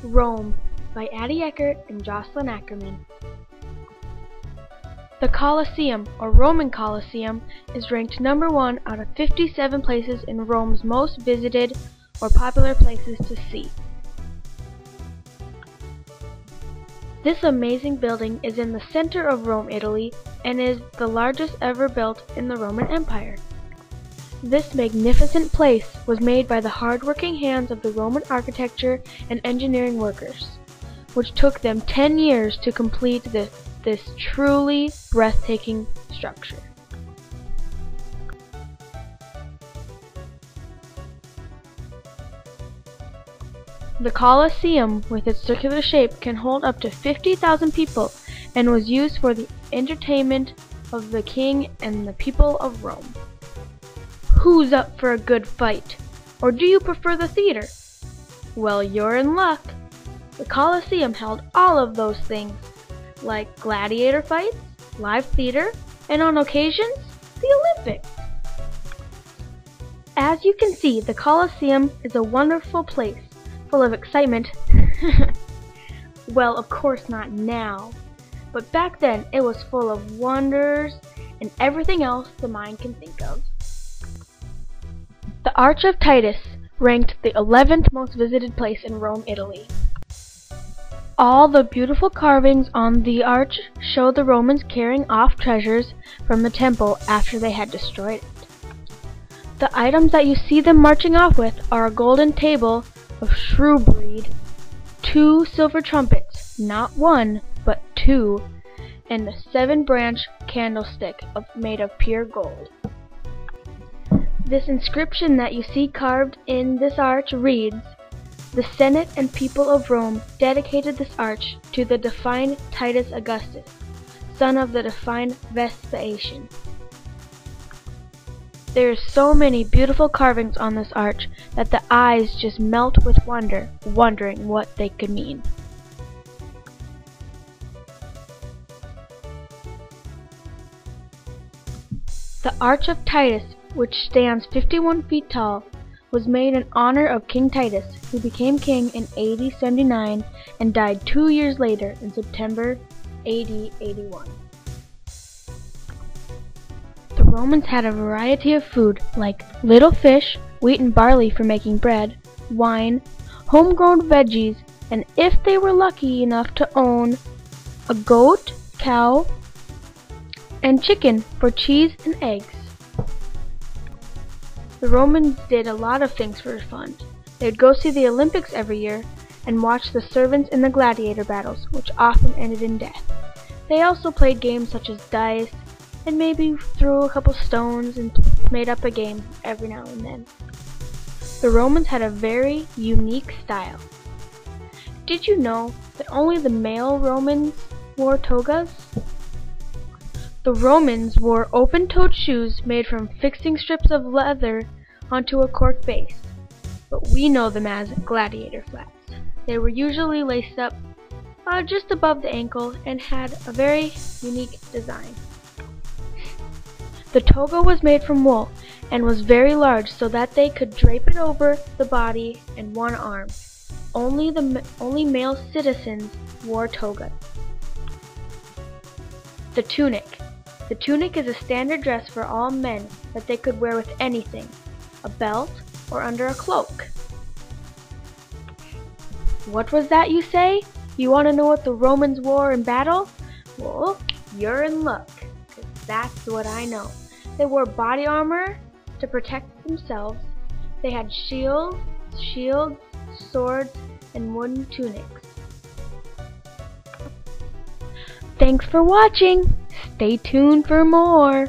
Rome by Addie Eckert and Jocelyn Ackerman. The Colosseum, or Roman Colosseum, is ranked number 1 out of 57 places in Rome's most visited or popular places to see. This amazing building is in the center of Rome, Italy, and is the largest ever built in the Roman Empire. This magnificent place was made by the hard-working hands of the Roman architecture and engineering workers, which took them 10 years to complete this truly breathtaking structure. The Colosseum, with its circular shape, can hold up to 50,000 people and was used for the entertainment of the king and the people of Rome. Who's up for a good fight? Or do you prefer the theater? Well, you're in luck. The Colosseum held all of those things, like gladiator fights, live theater, and on occasions, the Olympics. As you can see, the Colosseum is a wonderful place, full of excitement. Well, of course not now, but back then it was full of wonders and everything else the mind can think of. The Arch of Titus ranked the 11th most visited place in Rome, Italy. All the beautiful carvings on the arch show the Romans carrying off treasures from the temple after they had destroyed it. The items that you see them marching off with are a golden table of shrew breed, 2 silver trumpets, not 1, but 2, and a 7-branch candlestick made of pure gold. This inscription that you see carved in this arch reads, "The Senate and people of Rome dedicated this arch to the divine Titus Augustus, son of the divine Vespasian." There are so many beautiful carvings on this arch that the eyes just melt with wonder, wondering what they could mean. The Arch of Titus, which stands 51 feet tall, was made in honor of King Titus, who became king in AD 79 and died 2 years later in September AD 81. The Romans had a variety of food like little fish, wheat and barley for making bread, wine, homegrown veggies, and if they were lucky enough to own a goat, cow, and chicken for cheese and eggs. The Romans did a lot of things for fun. They would go see the Olympics every year and watch the servants in the gladiator battles, which often ended in death. They also played games such as dice and maybe threw a couple stones and made up a game every now and then. The Romans had a very unique style. Did you know that only the male Romans wore togas? The Romans wore open-toed shoes made from fixing strips of leather onto a cork base, but we know them as gladiator flats. They were usually laced up just above the ankle and had a very unique design. The toga was made from wool and was very large so that they could drape it over the body and one arm. Only male citizens wore togas. The tunic. The tunic is a standard dress for all men that they could wear with anything, a belt or under a cloak. What was that you say? You want to know what the Romans wore in battle? Well, you're in luck, 'cause that's what I know. They wore body armor to protect themselves. They had shields, swords, and wooden tunics. Thanks for watching! Stay tuned for more!